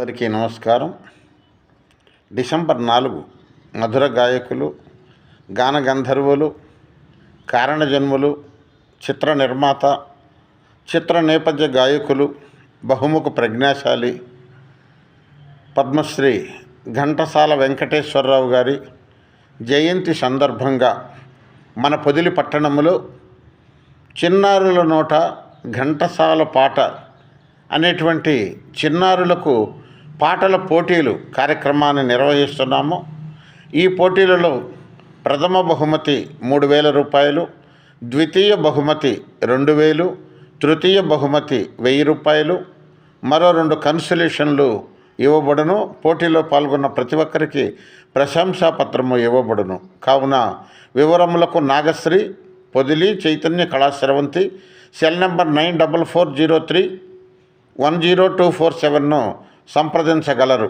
అందరికీ నమస్కారం. డిసెంబర్ 4 మధుర గాయకులు, గాన గంధర్వులు, కారణజన్ములు, చిత్ర నిర్మాత, చిత్ర నేపథ్య గాయకులు, బహుముఖ ప్రజ్ఞాశాలి పద్మశ్రీ ఘంటసాల వెంకటేశ్వరరావు గారి జయంతి సందర్భంగా మన పొదిలి పట్టణంలో చిన్నారుల నోట ఘంటసాల పాట అనేటువంటి చిన్నారులకు పాటల పోటీలు కార్యక్రమాన్ని నిర్వహిస్తున్నాము. ఈ పోటీలలో ప్రథమ బహుమతి 3,000 రూపాయలు, ద్వితీయ బహుమతి 2,000, తృతీయ బహుమతి 1,000 రూపాయలు, మరో 2 కన్సలేషన్లు ఇవ్వబడును. పోటీలో పాల్గొన్న ప్రతి ఒక్కరికి ప్రశంసా పత్రము ఇవ్వబడును. కావున వివరములకు నాగశ్రీ, పొదిలి చైతన్య కళాశ్రవంతి, సెల్ నెంబర్ 9440310247ను సంప్రదించగలరు.